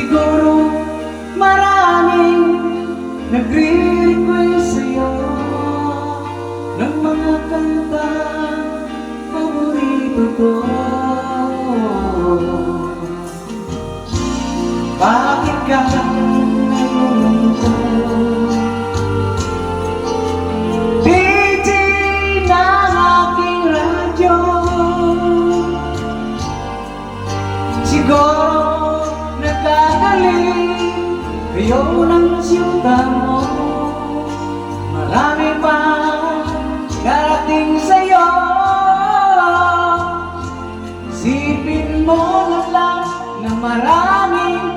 Siguro maraming nagre-request sa'yo ng mga kanta paborito ko. Bakit ka nalulungkot? DJ ng aking radyo, siguro nagkagaling kayo ng siyuta mo. Marami pa darating sa'yo. Isipin mo na lang na maraming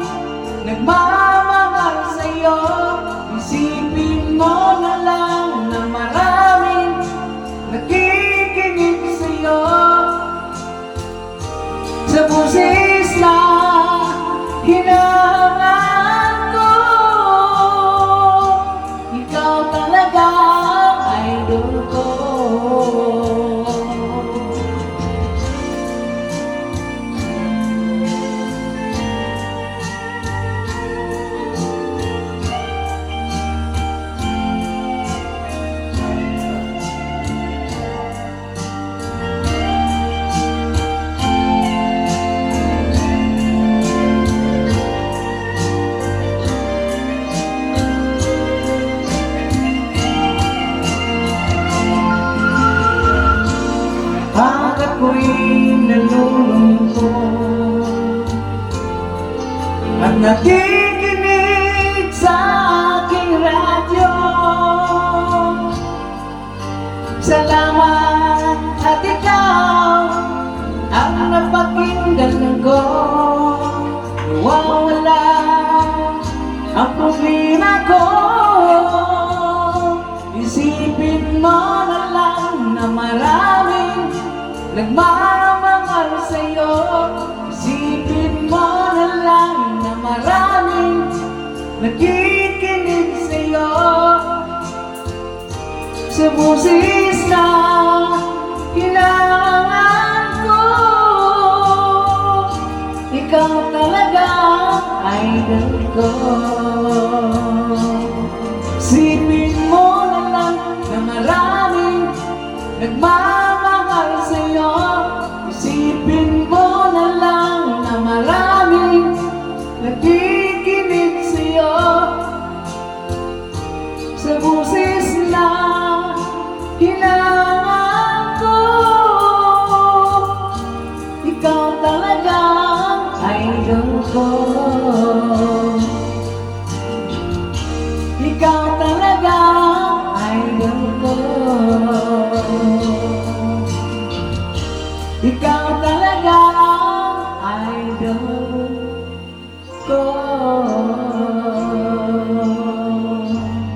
nagmamahal sa'yo. Isipin mo na lang na maraming nakikinig sa'yo. Sa busis na hinahangaan ko, ikaw talaga ang idol ko. Pag ako'y nalulungkot at nakikinig sa aking radyo, salamat at ikaw ang napakinggan ko. Nawawala ang problema ko. Isipin mo na lang na maraming nagmamahal sa'yo. Isipin mo na lang na maraming nakikinig sa'yo. Sa busis na hinahangaan ko, ikaw talaga ang idol ko.